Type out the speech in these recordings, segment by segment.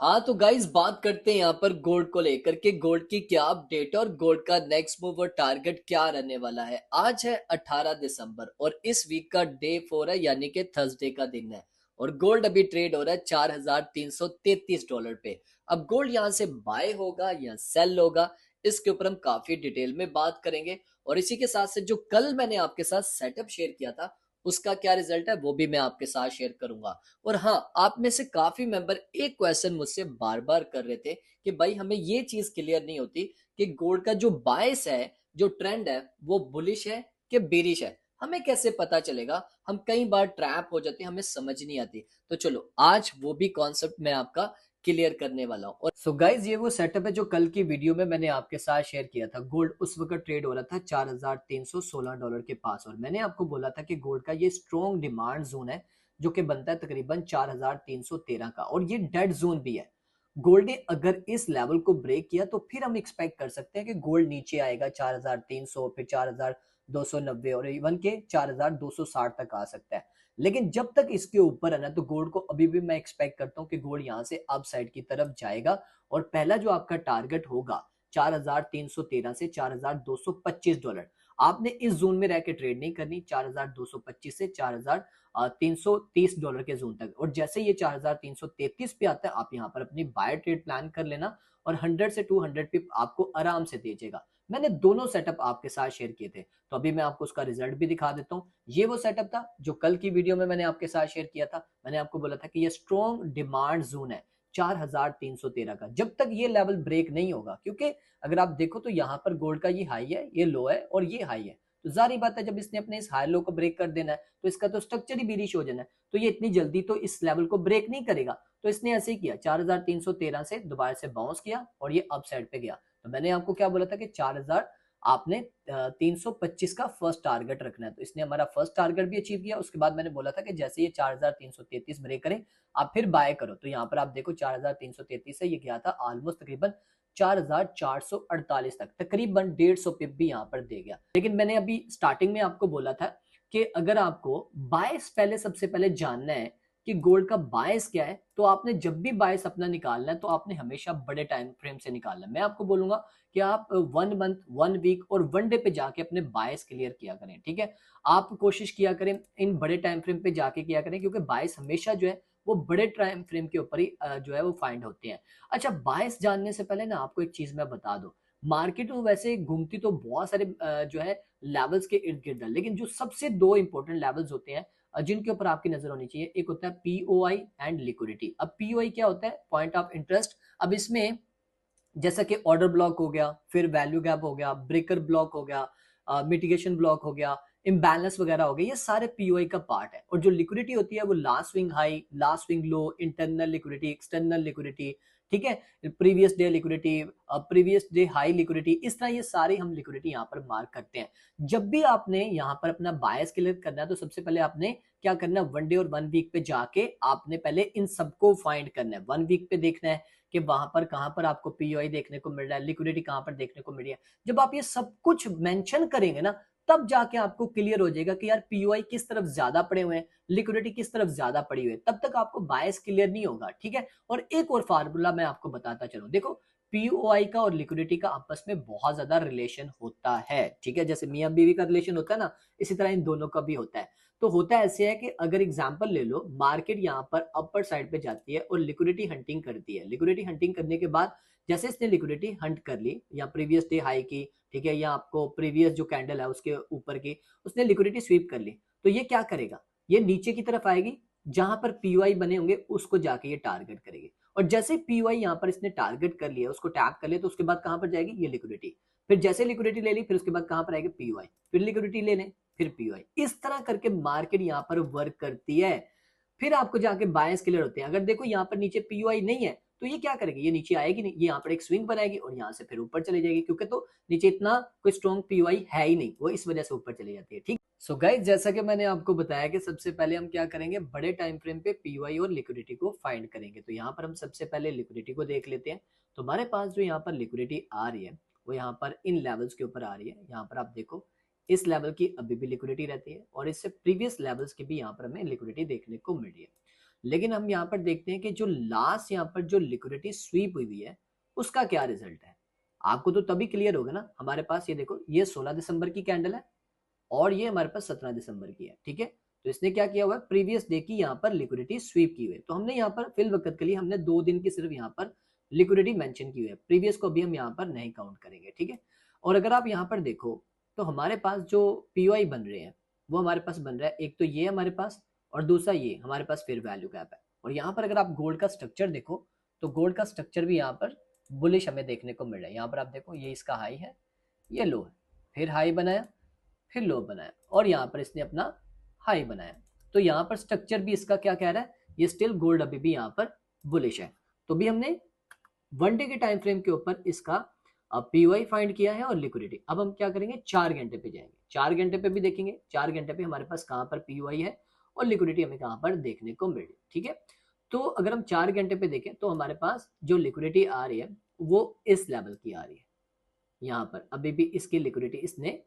हाँ तो गाइस बात करते हैं यहाँ पर गोल्ड को लेकर के गोल्ड की क्या अपडेट और गोल्ड का नेक्स्ट मूव और टारगेट क्या रहने वाला है। आज है 18 दिसंबर और इस वीक का डे 4 है यानी कि थर्सडे का दिन है। और गोल्ड अभी ट्रेड हो रहा है $4,333 पे। अब गोल्ड यहाँ से बाय होगा या सेल होगा, इसके ऊपर हम काफी डिटेल में बात करेंगे। और इसी के साथ से जो कल मैंने आपके साथ सेटअप शेयर किया था उसका क्या रिजल्ट है वो भी मैं आपके साथ शेयर करूंगा। और हाँ, आप में से काफी मेंबर एक क्वेश्चन मुझसे बार बार कर रहे थे कि भाई हमें ये चीज क्लियर नहीं होती कि गोल्ड का जो बायस है, जो ट्रेंड है, वो बुलिश है कि बेरिश है। हमें कैसे पता चलेगा? हम कई बार ट्रैप हो जाते हैं, हमें समझ नहीं आती। तो चलो आज वो भी कॉन्सेप्ट मैं आपका क्लियर करने वाला हूँ। और सो गाइज ये वो सेटअप है जो कल की वीडियो में मैंने आपके साथ शेयर किया था। गोल्ड उस वक्त ट्रेड हो रहा था $4,316 के पास और मैंने आपको बोला था कि गोल्ड का ये स्ट्रॉन्ग डिमांड जोन है जो कि बनता है तकरीबन 4,313 का, और ये डेड जोन भी है। गोल्ड ने अगर इस लेवल को ब्रेक किया तो फिर हम एक्सपेक्ट कर सकते हैं कि गोल्ड नीचे आएगा 4,300, फिर 4,290 और इवन के 4,260 तक आ सकता है। लेकिन जब तक इसके ऊपर है ना, तो गोल्ड को अभी भी मैं एक्सपेक्ट करता हूँ कि गोल्ड यहाँ से अप साइड की तरफ जाएगा। और पहला जो आपका टारगेट होगा 4,313 से $4,225। आपने इस जोन में रह के ट्रेड नहीं करनी, 4,225 से $4,330 के जोन तक। और जैसे ये 4,333 पे आता है, आप यहाँ पर अपनी बाय ट्रेड प्लान कर लेना और 100 से 200 पिप आपको आराम से दीजिएगा। मैंने दोनों सेटअप आपके साथ शेयर किए थे, तो अभी मैं आपको उसका रिजल्ट भी दिखा देता हूँ। ये वो सेटअप था जो कल की वीडियो में मैंने आपके साथ शेयर किया था। मैंने आपको बोला था कि ये स्ट्रॉन्ग डिमांड जोन है 4,313 का, जब तक ये लेवल ब्रेक नहीं होगा। क्योंकि अगर आप देखो तो यहाँ पर गोल्ड का ये हाई है, ये लो है और ये हाई है। तो जारी बात है, जब इसने अपने इस हाई लो को ब्रेक कर देना है तो इसका तो स्ट्रक्चर ही बेरिश हो जाना है। तो ये इतनी जल्दी तो इस लेवल को ब्रेक नहीं करेगा। तो इसने ऐसे ही किया, 4,313 से दोबारा से बाउंस किया और ये अप साइड पे गया। तो मैंने आपको क्या बोला था कि 4,000 आपने 325 का फर्स्ट टारगेट रखना है। तो इसने हमारा फर्स्ट टारगेट भी अचीव किया। उसके बाद मैंने बोला था कि जैसे ये 4,333 ब्रेक करे आप फिर बाय करो। तो यहाँ पर आप देखो 4,333 से ये गया था ऑलमोस्ट तकरीबन 4,448 तक, तकरीबन 150 पिप भी यहाँ पर दे गया। लेकिन मैंने अभी स्टार्टिंग में आपको बोला था कि अगर आपको बायस पहले सबसे पहले जानना है कि गोल्ड का बायस क्या है, तो आपने जब भी बायस अपना निकालना है तो आपने हमेशा बड़े टाइम फ्रेम से निकालना है। मैं आपको बोलूंगा कि आप 1 मंथ, 1 वीक और 1 डे पे जाके अपने बायस क्लियर किया करें। ठीक है, आप कोशिश किया करें इन बड़े टाइम फ्रेम पे जाके किया करें, क्योंकि बायस हमेशा जो है वो बड़े टाइम फ्रेम के ऊपर ही जो है वो फाइंड होते हैं। अच्छा, बायस जानने से पहले ना आपको एक चीज मैं बता दूं। मार्केट में वैसे घूमती तो बहुत सारे जो है लेवल्स के इर्द गिर्द है, लेकिन जो सबसे दो इंपॉर्टेंट लेवल्स होते हैं जिनके ऊपर आपकी नजर होनी चाहिए, एक होता है पीओआई एंड लिक्विडिटी। अब पीओआई क्या होता है? Point of interest. अब इसमें जैसा कि ऑर्डर ब्लॉक हो गया, फिर वैल्यू गैप हो गया, ब्रेकर ब्लॉक हो गया, मिटिगेशन ब्लॉक हो गया, इम्बैलेंस वगैरह हो गया, ये सारे पीओआई का पार्ट है। और जो लिक्विडिटी होती है वो last swing high, last swing low, internal liquidity, external liquidity, ठीक है, previous day liquidity, previous day high liquidity, इस तरह ये सारी हम लिक्विडिटी यहाँ पर मार्क करते हैं। जब भी आपने यहाँ पर अपना बायस क्लियर करना है तो सबसे पहले आपने क्या करना है, 1 डे और 1 वीक पे जाके आपने पहले इन सबको फाइंड करना है। 1 वीक पे देखना है कि वहां पर कहां पर आपको पीओआई देखने को मिल रहा है, लिक्विडिटी कहां पर देखने को मिल रही है। जब आप ये सब कुछ मेंशन करेंगे ना, तब जाके आपको क्लियर हो जाएगा कि यार पीओआई किस तरफ ज्यादा पड़े हुए हैं, लिक्विडिटी किस तरफ ज्यादा पड़ी हुई है। तब तक आपको बायस क्लियर नहीं होगा। ठीक है, और एक और फार्मूला मैं आपको बताता चलूं। देखो, पीओआई का और लिक्विडिटी का आपस में बहुत ज्यादा रिलेशन होता है। ठीक है, जैसे मियां बीवी का रिलेशन होता है ना, इसी तरह इन दोनों का भी होता है। तो होता ऐसे है कि अगर एग्जांपल ले लो, मार्केट यहाँ पर अपर साइड पे जाती है और लिक्विडिटी हंटिंग करती है। लिक्विडिटी हंटिंग करने के बाद जैसे इसने लिक्विडिटी हंट कर ली या प्रीवियस डे हाई की, ठीक है, या आपको प्रीवियस जो कैंडल है उसके ऊपर की, उसने लिक्विडिटी स्वीप कर ली, तो ये क्या करेगा, ये नीचे की तरफ आएगी, जहां पर पीओआई बने होंगे उसको जाके ये टारगेट करेगी। और जैसे पीओआई यहाँ पर इसने टारगेट कर लिया, उसको टैप कर लिया, तो उसके बाद कहां पर जाएगी ये लिक्विडिटी। फिर जैसे लिक्विडिटी ले ली, फिर उसके बाद कहां पर आएगी पीओआई, फिर लिक्विडिटी ले लें, फिर पीओआई। इस तरह करके मार्केट यहाँ पर वर्क करती है। फिर आपको जाके बायस क्लियर होते हैं। अगर देखो यहाँ पर नीचे पीओआई नहीं है तो ये क्या करेगी, ये नीचे आएगी नहीं, ये यहाँ पर एक स्विंग बनाएगी और यहाँ से फिर ऊपर चली जाएगी, क्योंकि तो नीचे इतना कोई स्ट्रॉन्ग पीओआई है ही नहीं, वो इस वजह से ऊपर चली जाती है। ठीक, सो गाइस जैसा कि मैंने आपको बताया कि सबसे पहले हम क्या करेंगे, बड़े टाइम फ्रेम पे पीओआई और लिक्विडिटी को फाइंड करेंगे। तो यहाँ पर हम सबसे पहले लिक्विडिटी को देख लेते हैं। तो हमारे पास जो यहाँ पर लिक्विडिटी आ रही है वो यहाँ पर इन लेवल्स के ऊपर आ रही है। यहाँ पर आप देखो इस लेवल की अभी भी लिक्विडिटी रहती है और इससे प्रीवियस लेवल्स की भी यहाँ पर हमें लिक्विडिटी देखने को मिल रही है। लेकिन हम यहाँ पर देखते हैं कि जो लास्ट यहाँ पर जो लिक्विडिटी स्वीप हुई है उसका क्या रिजल्ट है। आपको तो तभी क्लियर होगा ना। हमारे पास ये देखो, ये 16 दिसंबर की कैंडल है और ये हमारे पास 17 दिसंबर की है, ठीक है। तो इसने क्या किया हुआ है, प्रीवियस डे की यहाँ पर लिक्विडिटी स्वीप की हुई है। तो हमने यहाँ पर फिल वक्त के लिए हमने 2 दिन की सिर्फ यहाँ पर लिक्विडिटी मेंशन की हुई है, प्रीवियस को भी हम यहाँ पर नहीं काउंट करेंगे, ठीक है। और अगर आप यहाँ पर देखो तो हमारे पास जो पीओआई बन रहे हैं वो हमारे पास बन रहा है, एक तो ये हमारे पास और दूसरा ये हमारे पास फेयर वैल्यू गैप है। और यहाँ पर अगर आप गोल्ड का स्ट्रक्चर देखो तो गोल्ड का स्ट्रक्चर भी यहाँ पर बुलिश हमें देखने को मिल रहा है। यहाँ पर आप देखो, ये इसका हाई है, ये लो है, फिर हाई बनाया, फिर लो बनाया और यहाँ पर इसने अपना हाई बनाया। तो यहाँ पर स्ट्रक्चर भी इसका क्या कह रहा है, ये स्टिल गोल्ड अभी भी यहाँ पर बुलिश है। तो भी हमने 1 डे के टाइम फ्रेम के ऊपर इसका पीओआई फाइंड किया है और लिक्विडिटी। अब हम क्या करेंगे, 4 घंटे पे जाएंगे, 4 घंटे पे भी देखेंगे 4 घंटे पे हमारे पास कहाँ पर पीओआई है और लिक्विडिटी हमें कहाँ पर देखने को मिल रही है, ठीक है। तो अगर हम 4 घंटे पे देखें तो हमारे पास जो लिक्विडिटी आ रही है वो इस लेवल की आ रही है। यहाँ पर अभी भी इसकी लिक्विडिटी इसने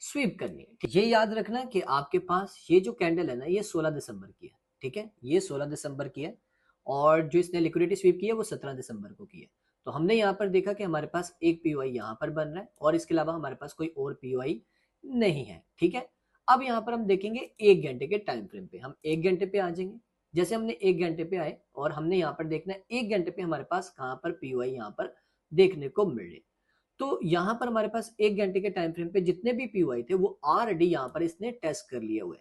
स्वीप करनी है। ये याद रखना कि आपके पास ये जो कैंडल है ना, ये 16 दिसंबर की है, ठीक है, ये 16 दिसंबर की है और जो इसने लिक्विडिटी स्वीप की है वो 17 दिसंबर को की है। तो हमने यहाँ पर देखा कि हमारे पास एक पीओआई यहाँ पर बन रहा है और इसके अलावा हमारे पास कोई और पीओआई नहीं है, ठीक है। अब यहाँ पर हम देखेंगे 1 घंटे के टाइम फ्रेम पे, हम 1 घंटे पे आ जाएंगे। जैसे हमने 1 घंटे पे आए और हमने यहाँ पर देखना है 1 घंटे पे हमारे पास कहाँ पर पीओआई यहाँ पर देखने को मिल रहे। तो यहाँ पर हमारे पास 1 घंटे के टाइम फ्रेम पे जितने भी पीओआई थे वो ऑलरेडी यहाँ पर इसने टेस्ट कर लिए हुए।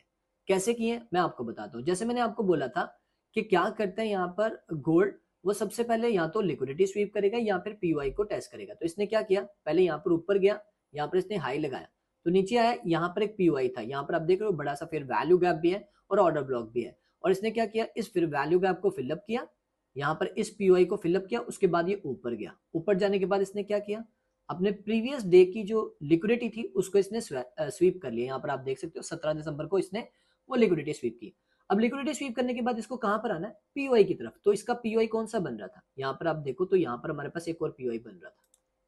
कैसे किए मैं आपको बताता हूँ। जैसे मैंने आपको बोला था कि क्या करते हैं यहाँ पर गोल्ड, वो सबसे पहले या तो लिक्विडिटी स्वीप करेगा या फिर पीओआई को टेस्ट करेगा। तो इसने क्या किया, पहले यहाँ पर ऊपर गया, यहाँ पर इसने हाई लगाया, तो नीचे आया, यहाँ पर एक पीओआई था, यहाँ पर आप देख रहे हो बड़ा सा फिर वैल्यू गैप भी है और ऑर्डर ब्लॉक भी है। और इसने क्या किया, इस फिर वैल्यू गैप को फिलअप किया, यहाँ पर इस पीओआई को फिलअप किया, उसके बाद ये ऊपर गया। ऊपर जाने के बाद इसने क्या किया, अपने प्रीवियस डे की जो लिक्विडिटी थी उसको इसने स्वीप कर लिया। यहाँ पर आप देख सकते हो 17 दिसंबर को इसने वो लिक्विडिटी स्वीप की। अब लिक्विडिटी स्वीप करने के बाद इसको कहां पर आना है, पीओआई की तरफ। तो इसका पीओआई कौन सा बन रहा था, यहाँ पर आप देखो तो यहाँ पर हमारे पास एक और पीओआई बन रहा था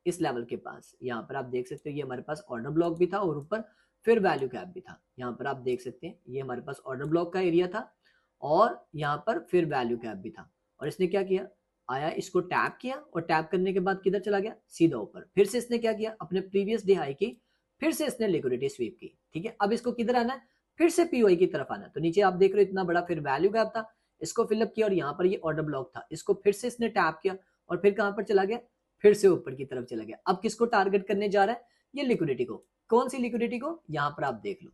इस लेवल के पास। यहाँ पर आप देख सकते हो ये हमारे पास ऑर्डर ब्लॉक भी था और ऊपर फिर वैल्यू कैप भी था। यहाँ पर आप देख सकते हैं ये हमारे पास ऑर्डर ब्लॉक का एरिया था और यहाँ पर फिर वैल्यू कैप भी था। और इसने क्या किया, आया, इसको टैप किया और टैप करने के बाद किधर चला गया, सीधा ऊपर। फिर से इसने क्या किया, अपने प्रीवियस डे हाई की, फिर से इसने लिक्विडिटी स्वीप की, ठीक है। अब इसको किधर आना है, फिर से पीओआई की तरफ आना है। तो नीचे आप देख रहे हो इतना बड़ा फिर वैल्यू गैप था, इसको फिलअप किया और यहाँ पर ये ऑर्डर ब्लॉक था, इसको फिर से इसने टैप किया और फिर कहां पर चला गया, फिर से ऊपर की तरफ चला गया। अब किसको टारगेट करने जा रहा है, ये लिक्विडिटी को। कौन सी लिक्विडिटी को, यहाँ पर आप देख लो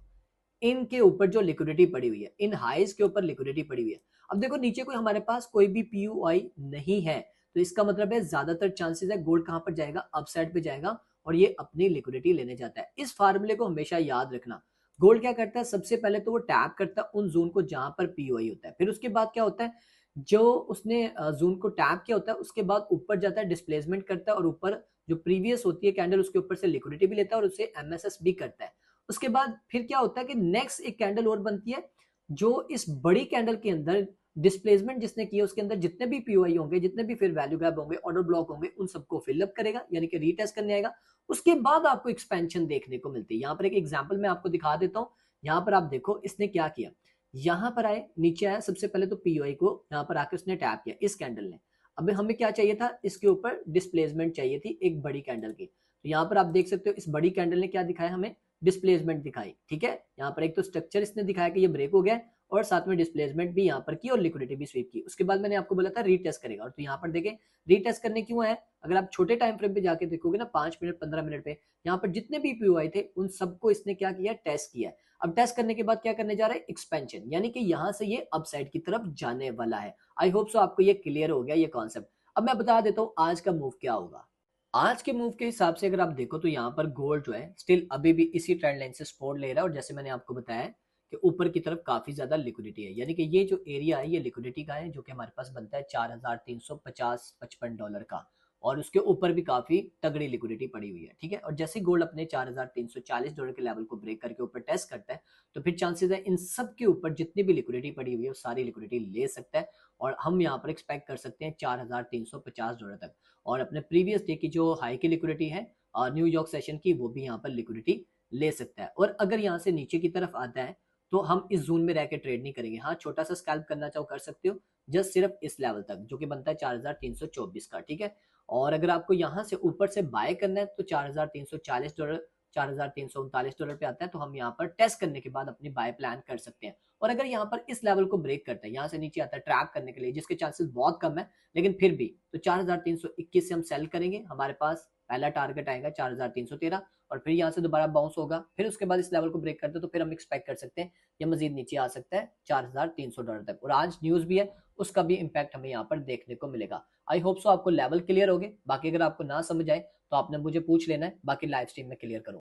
इनके ऊपर जो लिक्विडिटी पड़ी हुई है, इन हाइज के ऊपर लिक्विडिटी पड़ी हुई है। अब देखो नीचे कोई हमारे पास कोई भी पीयूआई नहीं है, तो इसका मतलब है ज्यादातर चांसेस है गोल्ड कहां पर जाएगा, अपसाइड पे जाएगा और ये अपनी लिक्विडिटी लेने जाता है। इस फार्मूले को हमेशा याद रखना। गोल्ड क्या करता है, सबसे पहले तो वो टैप करता है उन जोन को जहां पर पीयूआई होता है, फिर उसके बाद क्या होता है, जो उसने जोन को टैप किया होता है उसके बाद ऊपर जाता है, डिस्प्लेसमेंट करता है और ऊपर जो प्रीवियस होती है कैंडल उसके ऊपर से लिक्विडिटी भी लेता है और उससे एमएसएस भी करता है। उसके बाद फिर क्या होता है कि नेक्स्ट एक कैंडल और बनती है जो इस बड़ी कैंडल के अंदर डिस्प्लेसमेंट जिसने किया उसके अंदर जितने भी पीओआई होंगे, जितने भी फिर वैल्यू गैप होंगे, ऑर्डर ब्लॉक होंगे, उन सबको फिलअप करेगा, यानी कि रीटेस्ट करने आएगा। उसके बाद आपको एक्सपेंशन देखने को मिलती है। यहाँ पर एक एग्जांपल मैं आपको दिखा देता हूँ। यहाँ पर आप देखो इसने क्या किया, यहाँ पर आए, नीचे आया, सबसे पहले तो पीओआई को यहाँ पर आके उसने टैप किया इस कैंडल ने। अब हमें क्या चाहिए था, इसके ऊपर डिस्प्लेसमेंट चाहिए थी एक बड़ी कैंडल की। तो यहाँ पर आप देख सकते हो इस बड़ी कैंडल ने क्या दिखाया, हमें डिस्प्लेसमेंट दिखाई, ठीक है। यहाँ पर एक तो स्ट्रक्चर इसने दिखाया कि ये ब्रेक हो गया और साथ में डिस्प्लेसमेंट भी यहाँ पर की और लिक्विडिटी भी स्वीप की। उसके बाद मैंने आपको बोला था रीटेस्ट करेगा, और तो यहाँ पर देखें रीटेस्ट करने क्यों है, अगर आप छोटे टाइम फ्रेम पे जाके देखोगे ना 5 मिनट 15 मिनट पे, यहाँ पर जितने भी पीओआई थे उन सबको इसने क्या किया, टेस्ट किया। अब टेस्ट करने के बाद क्या करने जा रहा है, एक्सपेंशन, यानी कि यहाँ से ये अपसाइड की तरफ जाने वाला है। आई होप सो आपको ये क्लियर हो गया ये कॉन्सेप्ट। अब मैं बता देता हूँ आज का मूव क्या होगा। आज के मूव के हिसाब से अगर आप देखो तो यहाँ पर गोल्ड जो है स्टिल अभी भी इसी ट्रेंड लाइन से सपोर्ट ले रहा है और जैसे मैंने आपको बताया कि ऊपर की तरफ काफी ज्यादा लिक्विडिटी है, यानी कि ये जो एरिया है ये लिक्विडिटी का है जो कि हमारे पास बनता है $4,350-55 का, और उसके ऊपर भी काफी तगड़ी लिक्विडिटी पड़ी हुई है, ठीक है। और जैसे गोल्ड अपने $4,340 के लेवल को ब्रेक करके ऊपर टेस्ट करता है तो फिर चांसेस है इन सब के ऊपर जितनी भी लिक्विडिटी पड़ी हुई है वो सारी लिक्विडिटी ले सकता है और हम यहाँ पर एक्सपेक्ट कर सकते हैं $4,350 तक। और अपने प्रीवियस डे की जो हाई की लिक्विडिटी है न्यूयॉर्क सेशन की, वो भी यहाँ पर लिक्विडिटी ले सकता है। और अगर यहाँ से नीचे की तरफ आता है तो हम इस जोन में रह के ट्रेड नहीं करेंगे। हाँ, छोटा सा स्कैल्प करना चाहो कर सकते हो, जस्ट सिर्फ इस लेवल तक जो कि बनता है 4324 का, ठीक है। और अगर आपको यहाँ से ऊपर से बाय करना है तो $4340, $4339 पे आता है, तो हम यहाँ पर टेस्ट करने के बाद अपनी बाय प्लान कर सकते हैं। और अगर यहाँ पर इस लेवल को ब्रेक करता है, यहाँ से नीचे आता है ट्रैप करने के लिए, जिसके चांसेस बहुत कम है, लेकिन फिर भी तो 4321 से हम सेल करेंगे। हमारे पास पहला टारगेट आएगा 4313, और फिर यहाँ से दोबारा बाउंस होगा, फिर उसके बाद इस लेवल को ब्रेक करते हैं तो फिर हम एक्सपेक्ट कर सकते हैं ये मजीद नीचे आ सकता है $4300 तक। और आज न्यूज भी है, उसका भी इम्पैक्ट हमें यहाँ पर देखने को मिलेगा। आई होप सो आपको लेवल क्लियर हो गए। बाकी अगर आपको ना समझ आए तो आपने मुझे पूछ लेना है, बाकी लाइव स्ट्रीम में क्लियर करूँ।